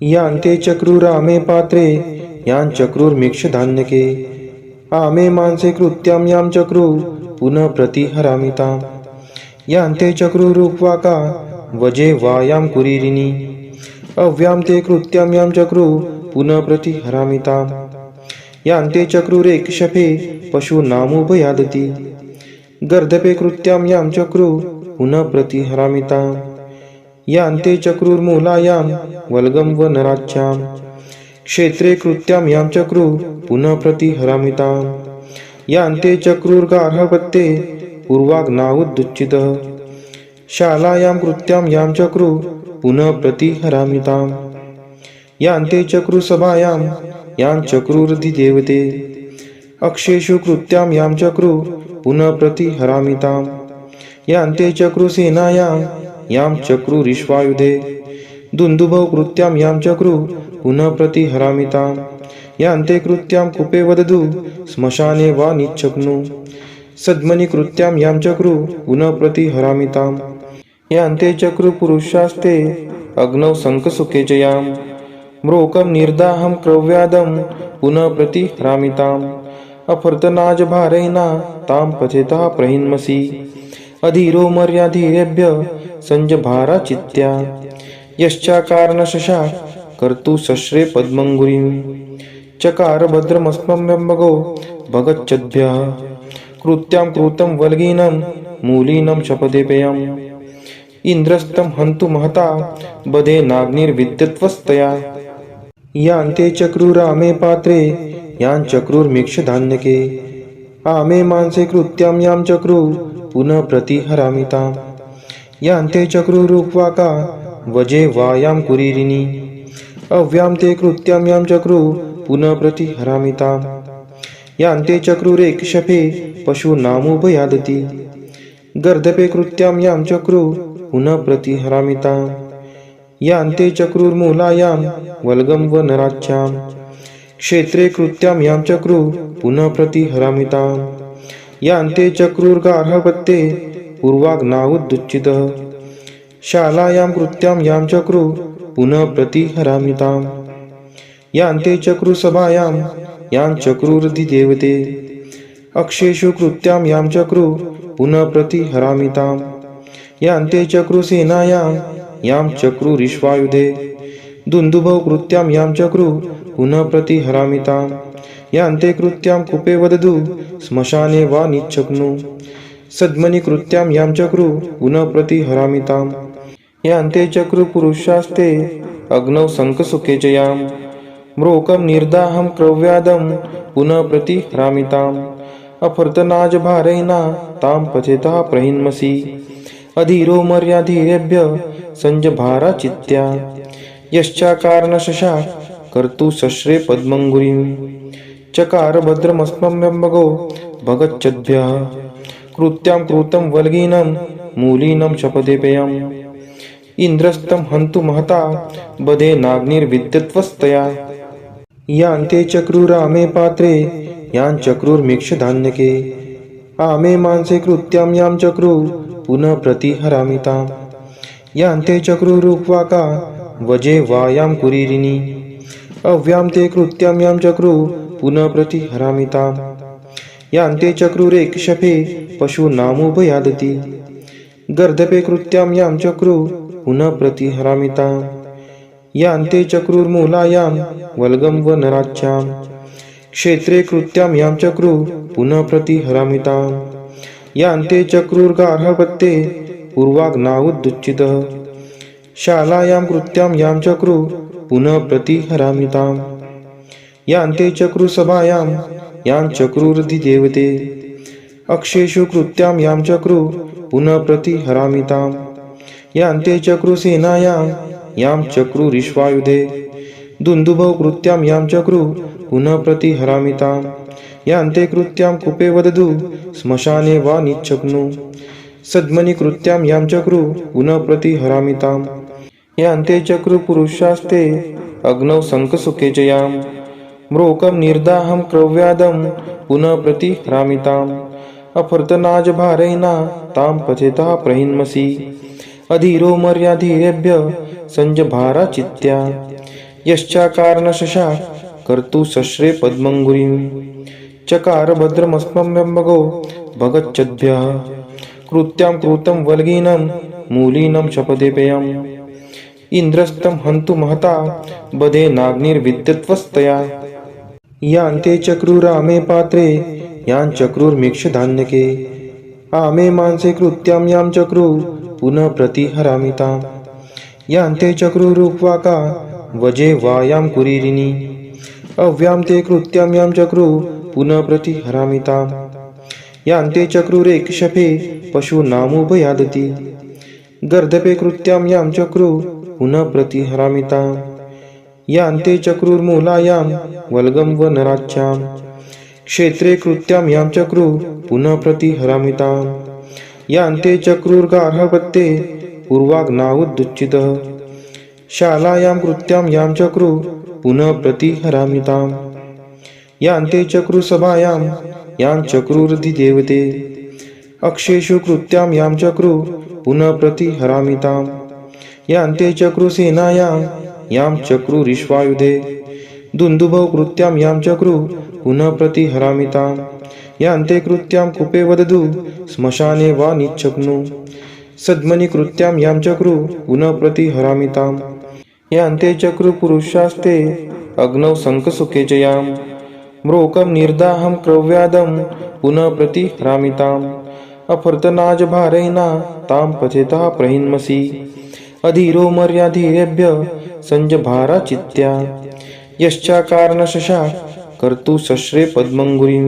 यांते चक्रुरामे पात्रे यां चक्रुर्मीक्षधान्यके आमे मांसे कृत्यां यां चक्रू पुनः प्रतिहरामिताम् यांते चक्रुरुक्वाका वजे वायां कुरीरिणी अव्यां ते कृत्यां यां चक्रू पुनः प्रतिहरामिताम् यांते चक्रुरेक्षपे पशूनामुपयादति गर्दपे कृत्यां यां चक्रू पुनः प्रतिहरामिताम् यांते चक्रुर्मूलायां वल्गं व नराच्यां क्षेत्रे कृत्यां यां चक्रू पुनः प्रतिहरामिताम् यांते चक्रुर्गार्हपत्ये पूर्वाग्नावुदुच्चितः शालायां कृत्यां यां चक्रू पुनः प्रतिहरामिताम् यांते चक्रुसभायां यां चक्रुरधिदेवते अक्षेषु कृत्यां यां चक्रू पुनः प्रतिहरामिताम् यांते चक्रुसेनायां यां चक्रुरिश्वायुधे दुन्दुभौ कृत्यां यां चक्रू पुनः प्रतिहरामिताम् यांते कृत्यां कुपे वदतु श्मशाने वा निच्छग्नु सद्मनि कृत्यां यां चक्रू पुनः प्रतिहरामिताम् यांते चक्रुपुरुषास्ते अग्नौ शङ्खसुखे च यां म्रोकं निर्दाहं क्रव्यादं पुनः प्रतिहरामिताम् अफर्तनाजभारैना तां पथेतः प्रहिन्मसि अधीरो मर्याधीरेभ्य संजभारा चित्त्या यश्चाकारणशशा कर्तु सश्रे पद्मङ्गुरीं चकार भद्रमस्मभ्यम्बगो भगच्छद्भ्यः कृत्यां कृतं वल्गीनं मूलीनं शपथेपेयम् इन्द्रस्तं हन्तु महता बधेनाग्निर्विद्युत्वस्तया यांते चक्रुरामे पात्रे यां चक्रुर्मीक्षधान्यके आमे मांसे कृत्यां यां चक्रू पुनः प्रतिहरामिताम् यांते चक्रुरुक्वाका वजे वायां कुरीरिणी अव्यां ते कृत्यां यां चक्रू पुनः प्रतिहरामिताम् यांते चक्रुरेक्षपे पशूनामुपयादति गर्दपे कृत्यां यां चक्रू पुनः प्रतिहरामिताम् यांते चक्रुर्मूलायां वल्गं व नराच्यां क्षेत्रे कृत्यां यां चक्रू पुनः प्रतिहरामिताम् यांते चक्रुर्गार्हपत्ये पूर्वाग्नावुदुच्चितः शालायां कृत्यां यां चक्रू पुनः प्रतिहरामिताम् यांते चक्रुसभायां यां चक्रुरधिदेवते अक्षेषु कृत्यां यां चक्रू पुनः प्रतिहरामिताम् यांते चक्रुसेनायां यां चक्रुरिश्वायुधे दुन्दुभौ कृत्यां यां चक्रू पुनः प्रतिहरामिताम् यांते कृत्यां कुपे वदतु श्मशाने वा निच्छग्नु सद्मनि कृत्यां यां चक्रू पुनः प्रतिहरामिताम् यांते चक्रुपुरुषास्ते अग्नौ शङ्खसुखे च यां म्रोकं निर्दाहं क्रव्यादं पुनः प्रतिहरामिताम् अफर्तनाजभारैना तां पथेतः प्रहिन्मसि अधीरो मर्याधीरेभ्य संजभारा चित्त्या यश्चाकारणशशा कर्तु सश्रे पद्मङ्गुरीं चकार भद्रमस्मभ्यम्बगो भगच्छद्भ्यः कृत्यां कृतं वल्गीनं मूलीनं शपथेपेयम् इन्द्रस्तं हन्तु महता बधेनाग्निर्विद्युत्वस्तया यांते चक्रुरामे पात्रे यां चक्रुर्मीक्षधान्यके आमे मांसे कृत्यां यां चक्रू पुनः प्रतिहरामिताम् यांते चक्रुरुक्वाका वजे वायां कुरीरिणी अव्यां ते कृत्यां यां चक्रू पुनः प्रतिहरामिताम् यांते चक्रुरेक्षपे पशूनामुपयादति गर्दपे कृत्यां यां चक्रू पुनः प्रतिहरामिताम् यांते चक्रुर्मूलायां वल्गं व नराच्यां क्षेत्रे कृत्यां यां चक्रू पुनः प्रतिहरामिताम् यांते चक्रुर्गार्हपत्ये पूर्वाग्नावुदुच्चितः शालायां कृत्यां यां चक्रू पुनः प्रतिहरामिताम् यांते चक्रुसभायां यां चक्रुरधिदेवते अक्षेषु कृत्यां यां चक्रू पुनः प्रतिहरामिताम् यांते चक्रुसेनायां यां चक्रुरिश्वायुधे दुन्दुभौ कृत्यां यां चक्रू पुनः प्रतिहरामिताम् यांते कृत्यां कुपे वदतु श्मशाने वा निच्छग्नु सद्मनि कृत्यां यां चक्रू पुनः प्रतिहरामिताम् यांते चक्रुपुरुषास्ते अग्नौ शङ्खसुखे च यां म्रोकं निर्दाहं क्रव्यादं पुनः प्रतिहरामिताम् अफर्तनाजभारैना तां पथेतः प्रहिन्मसि अधीरो मर्याधीरेभ्य संजभारा चित्त्या यश्चाकारणशशा कर्तु सश्रे पद्मंगुरीं चकार भद्रमस्मम्यम्बगो भगच्छद्भ्यः कृत्यां कृतं वल्गीनं मूलीनं शपथेपेयम् इंद्रस्तं हन्तु महता बधे नाग्निर्विद्युत्वस्तया यान्ते चक्रुरामे पात्रे यां चक्रुर्मिक्षधान्यके आमे मांसे कृत्यां यां चक्रु पुनः प्रतिहरामि ताम् यान्ते चक्रुरुक्वाका वजे वायां कुरीरिणी अव्यां ते कृत्यां यां चक्रु पुनः प्रतिहरामि ताम् यान्ते चक्रुरेक्षपे पशूनामुभयादति गर्दपे कृत्यां यां चक्रु पुनः प्रतिहरामि ताम् यान्ते चक्रुर्मूलायां वल्गं वनराच्यां क्षेत्रे कृत्यां यां चक्रु पुनः प्रतिहरामि ताम् यान्ते चक्रुर्गार्हपत्ये पूर्वाग्नावुदुच्चितः शालायां कृत्यां यां चक्रु पुनः प्रतिहरामि ताम् यान्ते चक्रुसभायां यां चक्रुरधिदेवते अक्षेषु कृत्यां यां चक्रु पुनः प्रतिहरामि ताम् यान्ते चक्रुसेनायां यां चक्रुरिश्वायुधे दुन्दुभौ कृत्यां यां चक्रु पुनः प्रतिहरामि ताम् यान्ते कृत्यां कूपे वदतु श्मशाने वा निच्छग्नु सद्मनि कृत्यां यां चक्रु पुनः प्रतिहरामि ताम् यान्ते चक्रुपुरुषास्ते अग्नौ शङ्खसुखे च यां म्रोकं निर्दाहं क्रव्यादं पुनः प्रतिहरामि ताम् अफर्तनाजभारैना तां पथेतः प्रहिन्मसि अधीरो मर्याधीरेभ्य संजभारा चित्त्या यश्चाकारणशशा कर्तु सश्रे पद्मंगुरीं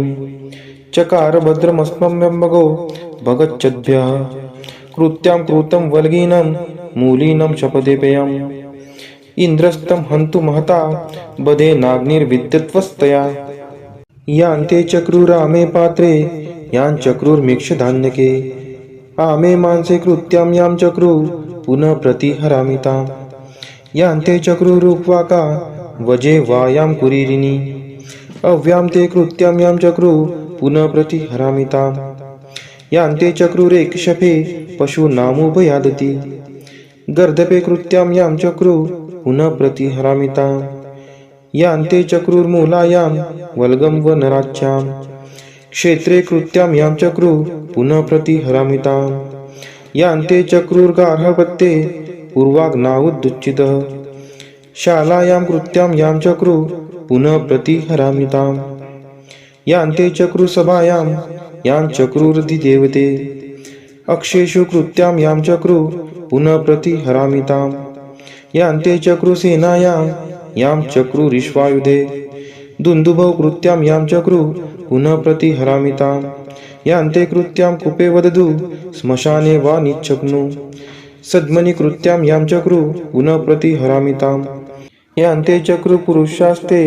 चकार भद्रमस्मम्यम्बगो भगच्छद्भ्यः कृत्यां कृतं वल्गीनं मूलीनं शपथेपेयम् इंद्रस्तं हन्तु महता बधे नाग्निर्विद्युत्वस्तया यान्ते चक्रुरामे पात्रे यां चक्रुर्मिक्षधान्यके आमे मांसे कृत्यां यां चक्रु पुनः प्रतिहरामि ताम् यान्ते चक्रुरुक्वाका वजे वायां कुरीरिणी अव्यां ते कृत्यां यां चक्रु पुनः प्रतिहरामि ताम् यान्ते चक्रुरेक्षपे पशूनामुभयादति गर्दपे कृत्यां यां चक्रु पुनः प्रतिहरामि ताम् यान्ते चक्रुर्मूलायां वल्गं वनराच्यां क्षेत्रे कृत्यां यां चक्रु पुनः प्रतिहरामि ताम् यान्ते चक्रुर्गार्हपत्ये पूर्वाग्नावुदुच्चितः शालायां कृत्यां यां चक्रु पुनः प्रतिहरामि ताम् यान्ते चक्रुसभायां यां चक्रुरधिदेवते अक्षेषु कृत्यां यां चक्रु पुनः प्रतिहरामि ताम् यान्ते चक्रुसेनायां यां चक्रुरिश्वायुधे दुन्दुभौ कृत्यां यां चक्रु पुनः प्रतिहरामि ताम् यान्ते कृत्यां कूपे वदतु श्मशाने वा निच्छग्नु सद्मनि कृत्यां यां चक्रु पुनः प्रतिहरामि ताम् यान्ते चक्रुपुरुषास्ते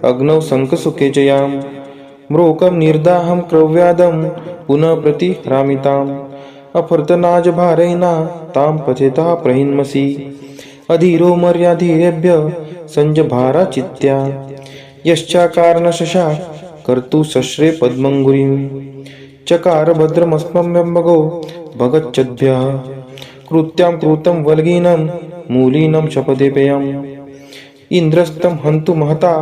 अग्नौ शङ्खसुखे च यां म्रोकं निर्दाहं क्रव्यादं पुनः प्रतिहरामि ताम् अफर्तनाजभारैना तां पथेतः प्रहिन्मसि अधीरो मर्याधीरेभ्य संजभारा चित्त्या यश्चाकारणशशा कर्तु सश्रे पद्मंगुरीं चकार भद्रमस्मम्यम्बगो भगच्छद्भ्यः कृत्यां कृतं वल्गीनं मूलीनं शपथेपेयम् इंद्रस्तं हन्तु महता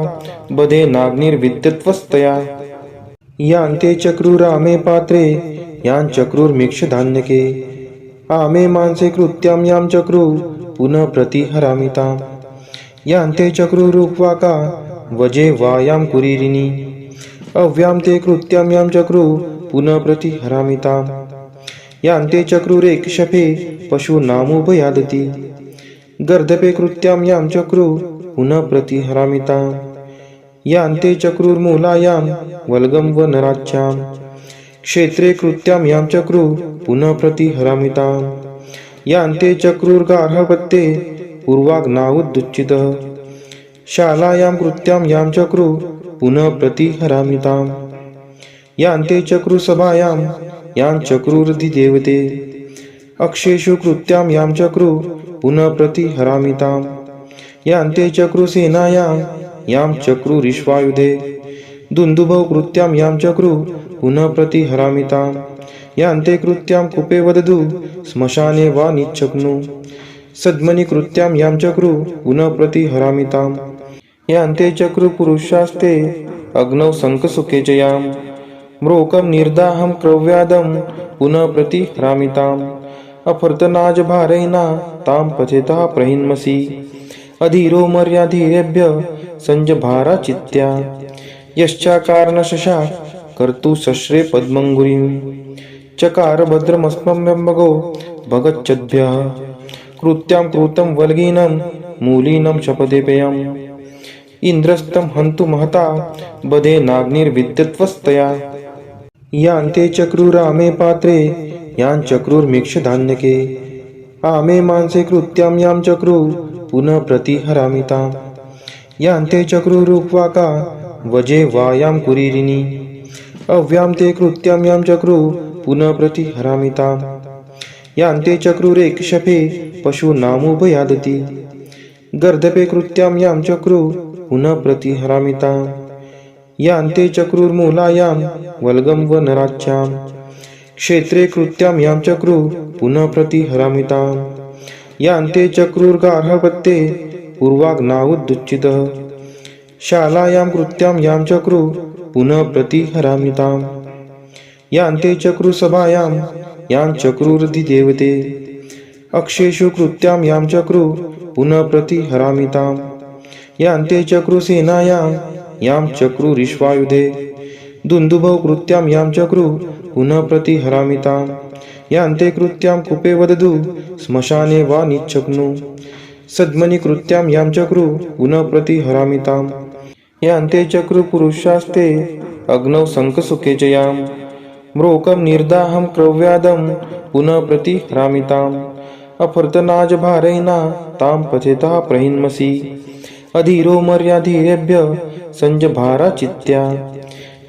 बधे नाग्निर्विद्युत्वस्तया यान्ते चक्रुरामे पात्रे यां चक्रुर्मिक्षधान्यके आमे मांसे कृत्यां यां चक्रु पुनः प्रतिहरामि ताम् यान्ते चक्रुरुक्वाका वजे वायां कुरीरिणी अव्यां ते कृत्यां यां चक्रु पुनः प्रतिहरामि ताम् यान्ते चक्रुरेक्षपे पशूनामुभयादति गर्दपे कृत्यां यां चक्रु पुनः प्रतिहरामि ताम् यान्ते चक्रुर्मूलायां वल्गं वनराच्यां क्षेत्रे कृत्यां यां चक्रु पुनः प्रतिहरामि ताम् यान्ते चक्रुर्गार्हपत्ये पूर्वाग्नावुदुच्चितः शालायां कृत्यां यां चक्रु पुनः प्रतिहरामि ताम् यान्ते चक्रुसभायां यां चक्रुरधिदेवते अक्षेषु कृत्यां यां चक्रु पुनः प्रतिहरामि ताम् यान्ते चक्रुसेनायां यां चक्रुरिश्वायुधे दुन्दुभौ कृत्यां यां चक्रु पुनः प्रतिहरामि ताम् यान्ते कृत्यां कूपे वदतु श्मशाने वा निच्छग्नु सद्मनि कृत्यां यां चक्रु पुनः प्रतिहरामि ताम् यान्ते चक्रुपुरुषास्ते अग्नौ शङ्खसुखे च यां म्रोकं निर्दाहं क्रव्यादं पुनः प्रतिहरामिताम् अफर्तनाजभारैना तां पचेतः प्रहिन्मसि अधीरो मर्याधीरेभ्य संजभारा चित्त्या यश्चाकारणशशाक कर्तु शस्त्रे पद्मङ्गुरीं चकार भद्रमस्मभ्यम्बगो भगच्छद्भ्यः कृत्यां कृतं वल्गीनं मूलीनं शपथेपेयम् इन्द्रस्तं हन्तु महता बधेनाग्निर्विद्युत्वस्तया यान्ते चक्रुरामे पात्रे यां चक्रुर्मीक्षधान्यके आमे मांसे कृत्यां यां चक्रू पुनः प्रतिहरामिताम् यान्ते चक्रुरुक्वाका वजे वायां कुरीरिणी अव्यां ते कृत्यां यां चक्रू पुनः प्रतिहरामिताम् यान्ते चक्रुरेक्षपे पशूनामुभयादति गर्दपे कृत्यां यां चक्रू पुनः प्रतिहरामिताम् यान्ते चक्रुर्मूलायां वल्गं वनराच्यां क्षेत्रे कृत्यां यां चक्रू पुनः प्रतिहरामिताम् यान्ते चक्रुर्गार्हपत्ये पूर्वाग्नावुदुच्चितः शालायां कृत्यां यां चक्रू पुनः प्रतिहरामिताम् यान्ते चक्रुसभायां यां चक्रुरधिदेवते अक्षेषु कृत्यां यां चक्रू पुनः प्रतिहरामिताम् यान्ते चक्रुसेनायां यां चक्रुरिश्वायुधे दुन्दुभौ कृत्यां यां चक्रू पुनः प्रतिहरामिताम् यान्ते कृत्यां कूपे वदतु श्मशाने वा निच्छग्नु सद्मनि कृत्यां यां चक्रू पुनः प्रतिहरामिताम् यान्ते चक्रुपुरुषास्ते अग्नौ शङ्खसुखे च यां म्रोकं निर्दाहं क्रव्यादं पुनः प्रतिहरामिताम् अफर्तनाजभारैना तां पचेतः प्रहिन्मसि अधीरो मर्याधीरेभ्य संजभारा चित्त्या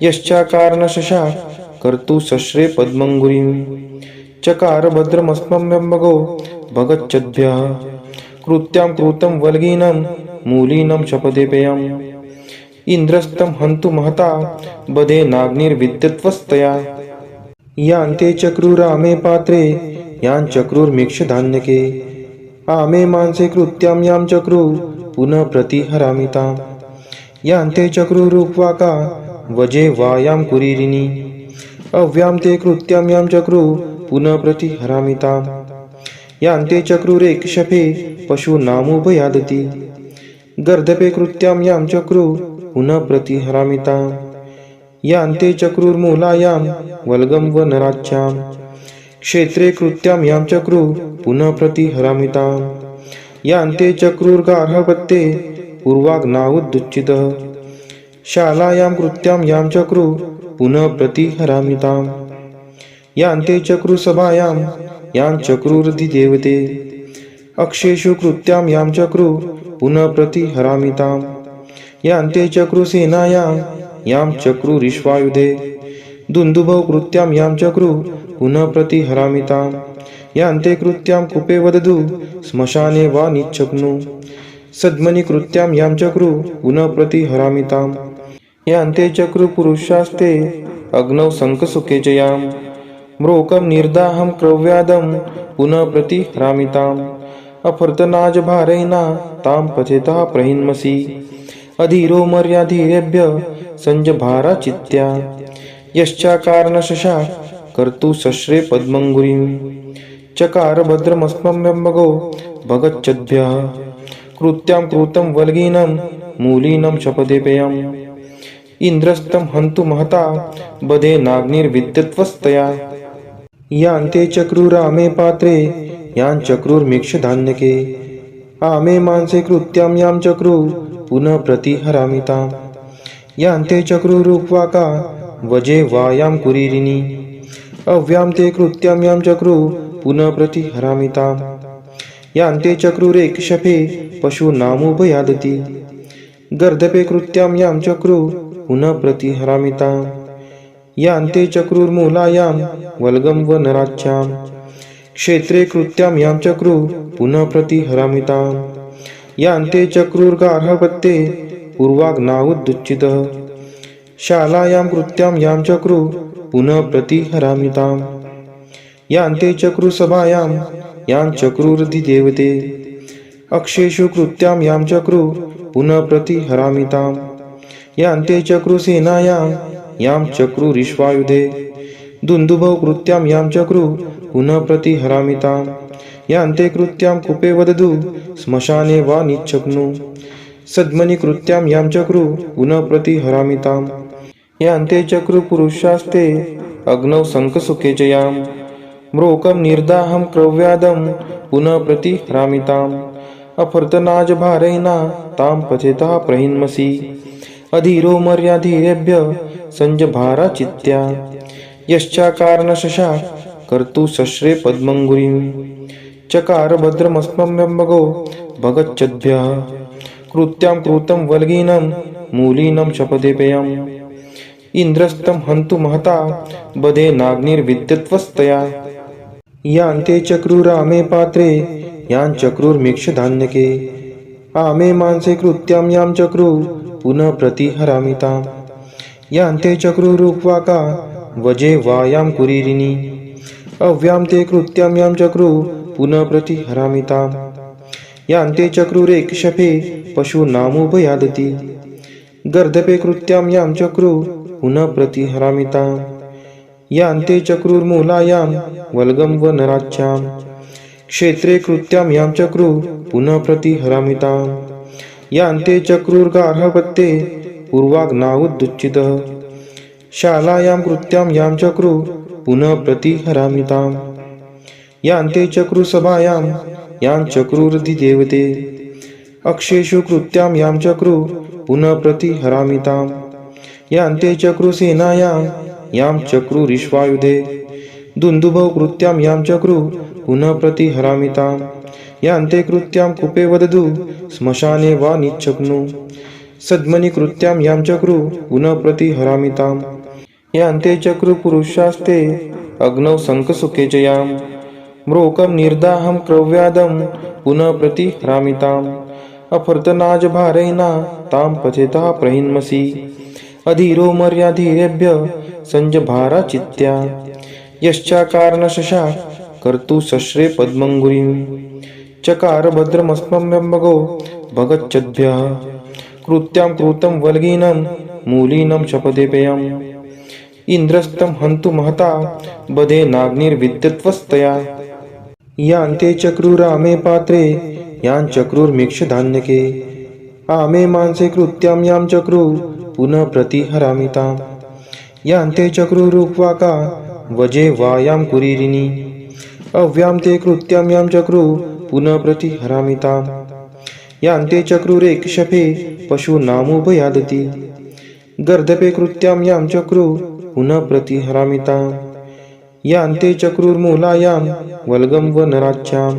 यश्चाकारणशशाक कर्तु शस्त्रे पद्मङ्गुरीं चकार भद्रमस्मभ्यम्बगो भगच्छद्भ्यः कृत्यां कृतं वल्गीनं मूलीनं शपथेपेयम् इन्द्रस्तं हन्तु महता बधेनाग्निर्विद्युत्वस्तया यान्ते चक्रुरामे पात्रे यां चक्रुर्मीक्षधान्यके आमे मांसे कृत्यां यां चक्रू पुनः प्रतिहरामिताम् यान्ते चक्रुरुक्वाका वजे वायां कुरीरिणी अव्यां ते कृत्यां यां चक्रू पुनः प्रतिहरामिताम् यान्ते चक्रुरेक्षपे पशूनामुभयादति गर्दपे कृत्यां यां चक्रू पुनः प्रतिहरामिताम् यान्ते चक्रुर्मूलायां वल्गं वनराच्यां क्षेत्रे कृत्यां यां चक्रू पुनः प्रतिहरामिताम् यान्ते चक्रुर्गार्हपत्ये पूर्वाग्नावुदुच्चितः शालायां कृत्यां यां चक्रू पुनः प्रतिहरामिताम् यान्ते चक्रुसभायां यां चक्रुरधिदेवते अक्षेषु कृत्यां यां चक्रू पुनः प्रतिहरामिताम् यान्ते चक्रुसेनायां यां चक्रुरिश्वायुधे दुन्दुभौ कृत्यां यां चक्रू पुनः प्रतिहरामिताम् यान्ते कृत्यां कूपे वदतु श्मशाने वा निच्छग्नु सद्मनि कृत्यां यां चक्रू पुनः प्रतिहरामिताम् यान्ते चक्रुपुरुषास्ते अग्नौ शङ्खसुखे च यां म्रोकं निर्दाहं क्रव्यादं पुनः प्रतिहरामिताम् अफर्तनाजभारैना तां पचेतः प्रहिन्मसि अधीरो मर्याधीरेभ्य संजभारा चित्त्या यश्चाकारणशशाक कर्तु शस्त्रे पद्मङ्गुरीं चकार भद्रमस्मभ्यम्बगो भगच्छद्भ्यः कृत्यां कृतं वल्गीनं मूलीनं शपथेपेयम् इन्द्रस्तं हन्तु महता बधेनाग्निर्विद्युत्वस्तया यान्ते चक्रुरामे पात्रे यां चक्रुर्मीक्षधान्यके आमे मांसे कृत्यां यां चक्रू पुनः प्रतिहरामिताम् यान्ते चक्रुरुक्वाका वजे वायां कुरीरिणी अव्यां ते कृत्यां यां चक्रू पुनः प्रतिहरामिताम् यान्ते चक्रुरेक्षपे पशूनामुभयादति गर्दपे कृत्यां यां चक्रू पुनः प्रतिहरामिताम् यान्ते चक्रुर्मूलायां वल्गं वनराच्यां क्षेत्रे कृत्यां यां चक्रू पुनः प्रतिहरामिताम् यान्ते चक्रुर्गार्हपत्ये पूर्वाग्नावुदुच्चितः शालायां कृत्यां यां चक्रू पुनः प्रतिहरामिताम् यान्ते चक्रुसभायां यां चक्रुरधिदेवते अक्षेषु कृत्यां यां चक्रू पुनः प्रतिहरामिताम् यान्ते चक्रुसेनायां यां चक्रुरिश्वायुधे दुन्दुभौ कृत्यां यां चक्रुः पुनः प्रतिहरामिताम् यान्ते कृत्यां कूपे वदतु श्मशाने वा निचक्नु सद्मनि कृत्यां यां चक्रुः पुनः प्रतिहरामिताम् यान्ते चक्रुपुरुषास्ते अग्नौ शङ्खसुखे च यां म्रोकं निर्दाहं क्रव्यादं पुनः प्रतिहरामिताम् अफर्तनाजभारैना तां पचेतः प्रहिन्मसि अधीरो मर्याधीरेभ्य संजभारा चित्त्या यश्चाकारणशशा कर्तु शस्त्रे पद्मङ्गुरीं चकार भद्रमस्मभ्यम्बगो भगच्छद्भ्यः कृत्यां कृतं वल्गीनं मूलीनं शपथेपेयम् इन्द्रस्तं हन्तु महता बधे नाग्निर्विद्युत्वस्तया यान्ते चक्रुरामे पात्रे यां चक्रुर्मीक्षधान्यके आमे मांसे कृत्यां यां चक्रुः पुनः प्रतिहरामिताम् यान्ते चक्रुरुक्वाका वजे वायां कुरीरिणी अव्यां ते कृत्यां यां चक्रुः पुनः प्रतिहरामिताम् यान्ते चक्रुरेकशफे पशूनामुभयादति गर्दपे कृत्यां यां चक्रुः पुनः प्रतिहरामिताम् यान्ते चक्रुर्मूलायां वल्गं वनराच्यां क्षेत्रे कृत्यां यां चक्रुः पुनः प्रतिहरामिताम् यान्ते चक्रुर्गार्हपत्ये पूर्वाग्नावुदुच्चितः शालायां कृत्यां यां चक्रुः पुनः प्रतिहरामिताम् यान्ते चक्रुसभायां यां चक्रुरधिदेवते अक्षेषु कृत्यां यां चक्रुः पुनः प्रतिहरामिताम् यान्ते चक्रुसेनायां यां चक्रुरिश्वायुधे दुन्दुभौ कृत्यां यां चक्रुः पुनः प्रतिहरामिताम् यान्ते कृत्यां कूपे वदतु श्मशाने वा निचक्नु सद्मनि कृत्यां यां चक्रुः पुनः प्रतिहरामिताम् यान्ते चक्रुपुरुषास्ते अग्नौ शङ्खसुखे च यां म्रोकं निर्दाहं क्रव्यादं पुनः प्रतिहरामिताम् अफर्तनाजभारैना तां पचेतः प्रहिन्मसि अधीरो मर्याधीरेभ्य संजभारा चित्त्या यश्चाकारणशशा कर्तु शस्त्रे पद्मङ्गुरीं चकार भद्रमस्मभ्यम्बगो भगच्छद्भ्यः कृत्यां कृतं वल्गीनं मूलीनं शपथेपेयम् इन्द्रस्तं हन्तु महता बधे नाग्निर्विद्युत्वस्तया यान्ते चक्रुरामे पात्रे यां चक्रुर्मीक्षधान्यके आमे मांसे कृत्यां यां चक्रुः पुनः प्रतिहरामिताम् यान्ते चक्रुरुक्वाका वजे वायां कुरीरिणी अव्यां ते कृत्यां यां चक्रुः पुनः प्रतिहरामिताम् यान्ते चक्रुरेकशफे पशूनामुभयादति गर्दपे कृत्यां यां चक्रुः पुनः प्रतिहरामिताम् यान्ते चक्रुर्मूलायां वल्गं वनराच्यां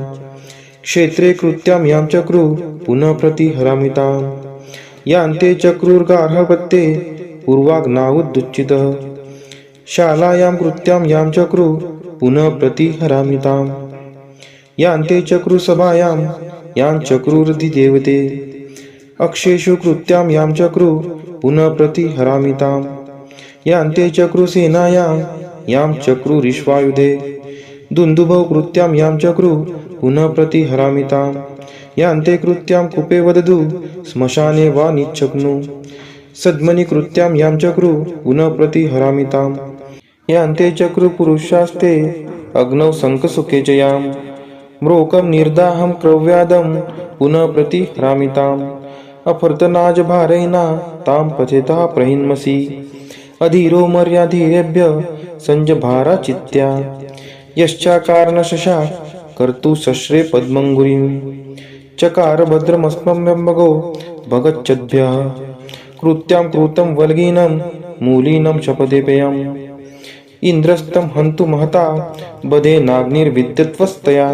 क्षेत्रे कृत्यां यां चक्रुः पुनः प्रतिहरामिताम् यान्ते चक्रुर्गार्हपत्ये पूर्वाग्नावुदुच्चितः शालायां कृत्यां यां चक्रुः पुनः प्रतिहरामिताम् यान्ते चक्रुसभायां यां चक्रुरधिदेवते अक्षेषु कृत्यां यां चक्रुः पुनः प्रतिहरामिताम् यान्ते चक्रुसेनायां यां चक्रुरिश्वायुधे दुन्दुभौ कृत्यां यां चक्रुः पुनः प्रतिहरामिताम् यान्ते कृत्यां कूपे वदतु श्मशाने वा निचक्नु सद्मनि कृत्यां यां चक्रुः पुनः प्रतिहरामिताम् यान्ते चक्रुपुरुषास्ते अग्नौ शङ्खसुखे च यां म्रोकं निर्दाहं क्रव्यादं पुनः प्रतिहरामिताम् अफर्तनाजभारैना तां पचेतः प्रहिन्मसि अधीरो मर्याधीरेभ्य संजभारा चित्त्या यश्चाकारणशशा कर्तु शस्त्रे पद्मङ्गुरीं चकार भद्रमस्मभ्यम्बगो भगच्छद्भ्यः कृत्यां कृतं वल्गीनं मूलीनं शपथेपेयम् इन्द्रस्तं हन्तु महता बधे नाग्निर्विद्युत्वस्तया